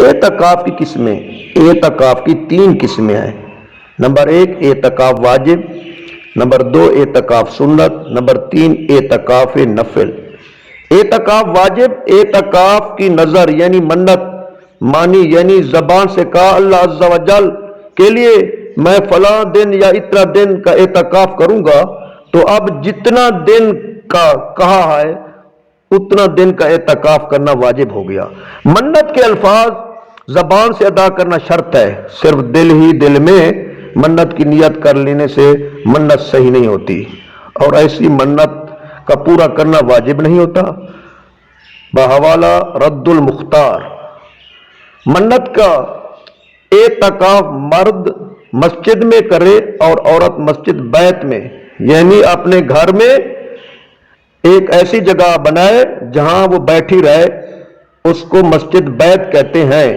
اعتکاف کی قسمیں، اعتکاف کی 3 قسمیں ہیں۔ نمبر 1 اعتکاف واجب، نمبر 2 اعتکاف سنت، نمبر 3 اعتکاف نفل۔ اعتکاف واجب، اعتکاف کی نظر یعنی منت مانی، یعنی زبان سے کہا اللہ عز و جل کے لیے میں فلاں دن یا اتنا دن کا اعتکاف کروں گا، تو اب جتنا دن کا کہا ہے اتنا دن کا اعتکاف کرنا واجب ہو گیا۔ منت کے الفاظ زبان سے ادا کرنا شرط ہے، صرف دل میں منت کی نیت کر لینے سے منت صحیح نہیں ہوتی، اور ایسی منت کا پورا کرنا واجب نہیں ہوتا۔ بحوالہ رد المختار، منت کا اعتکاف مرد مسجد میں کرے اور عورت مسجد بیت میں، یعنی اپنے گھر میں ایک ایسی جگہ بنائے جہاں وہ بیٹھی رہے، اس کو مسجد بیت کہتے ہیں۔